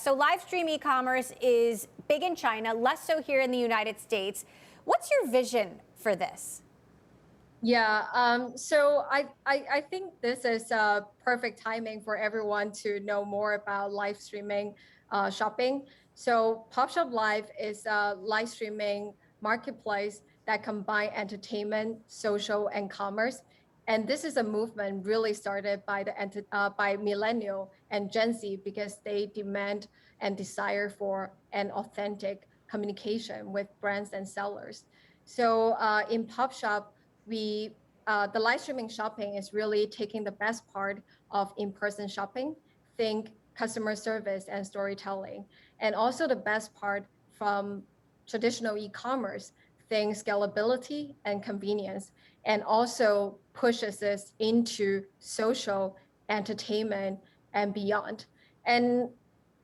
So live stream e-commerce is big in China, less so here in the United States. What's your vision for this? Yeah, so I think this is perfect timing for everyone to know more about live streaming shopping. So Popshop Live is a live streaming marketplace that combine entertainment, social, and commerce. And this is a movement really started by by millennial and Gen Z because they demand and desire for an authentic communication with brands and sellers. So in Popshop, we the live streaming shopping is really taking the best part of in-person shopping, think customer service and storytelling, and also the best part from traditional e-commerce, think scalability and convenience, and also pushes this into social entertainment and beyond. And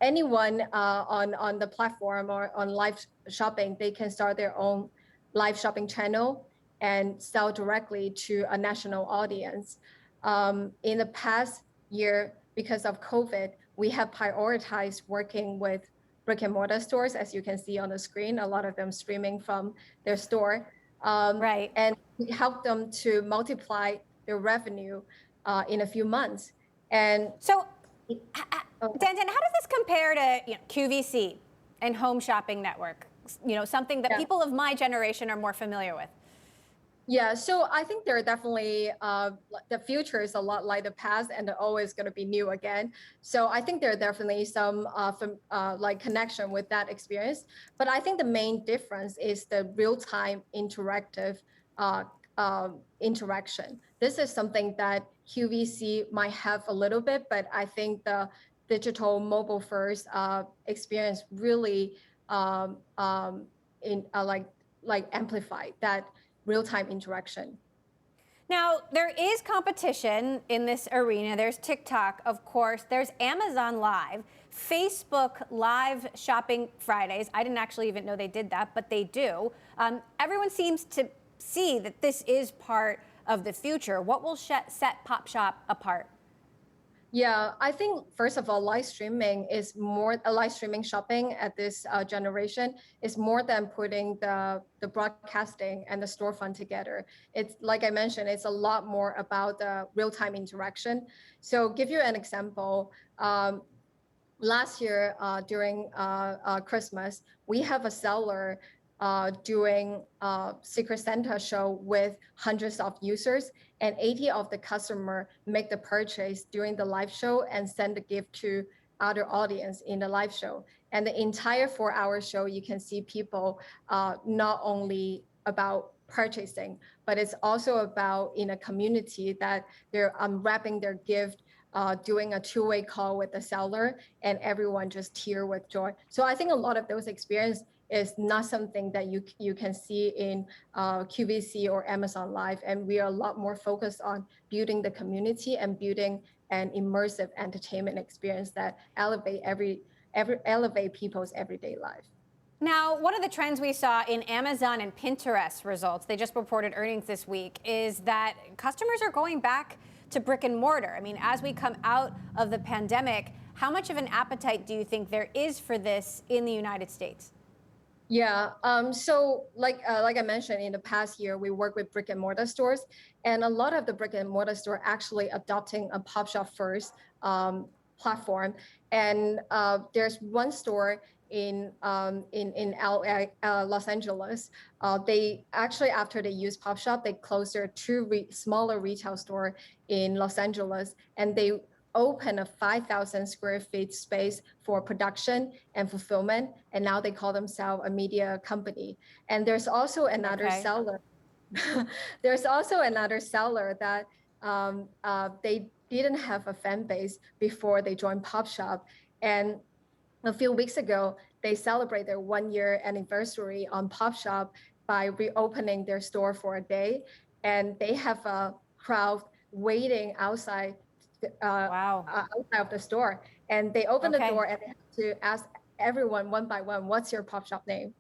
anyone on the platform or on live shopping, they can start their own live shopping channel and sell directly to a national audience. In the past year, because of COVID, we have prioritized working with brick and mortar stores, as you can see on the screen, a lot of them streaming from their store. Right. And we help them to multiply their revenue in a few months. And So, oh, Danton, how does this compare to QVC and Home Shopping Network? Something that yeah. people of my generation are more familiar with. Yeah, so I think there are definitely the future is a lot like the past, and they're always going to be new again. So I think there are definitely some like connection with that experience. But I think the main difference is the real-time interactive interaction. This is something that QVC might have a little bit, but I think the digital mobile first experience really in like amplify that real-time interaction. Now, there is competition in this arena. There's TikTok, of course. There's Amazon Live, Facebook Live Shopping Fridays. I didn't actually even know they did that, but they do. Everyone seems to see that this is part of the future. What will set Popshop apart? Yeah, I think first of all, live streaming shopping at this generation is more than putting the broadcasting and the storefront together. It's like I mentioned, it's a lot more about the real-time interaction. So give you an example. Last year during Christmas, we have a seller doing Secret Santa show with hundreds of users, and 80 of the customer make the purchase during the live show and send the gift to other audience in the live show. And the entire 4-hour show, you can see people not only about purchasing, but it's also about in a community that they're unwrapping their gift, doing a two-way call with the seller, and everyone just tear with joy. So I think a lot of those experience is not something that you can see in QVC or Amazon Live, and we are a lot more focused on building the community and building an immersive entertainment experience that elevate people's everyday life. Now, one of the trends we saw in Amazon and Pinterest results, they just reported earnings this week, is that customers are going back to brick and mortar. I mean, as we come out of the pandemic, how much of an appetite do you think there is for this in the United States? Yeah. So like I mentioned, in the past year, we work with brick and mortar stores, and a lot of the brick and mortar store actually adopting a Popshop first platform. And there's one store in LA, Los Angeles. They actually, after they used Popshop, they closed their two smaller retail store in Los Angeles, and they open a 5,000 square feet space for production and fulfillment. And now they call themselves a media company. And there's also another seller. There's also another seller that they didn't have a fan base before they joined Popshop. And a few weeks ago, they celebrate their 1-year anniversary on Popshop by reopening their store for a day. And they have a crowd waiting outside outside of the store, and they open the door and they have to ask everyone one by one, what's your Popshop name?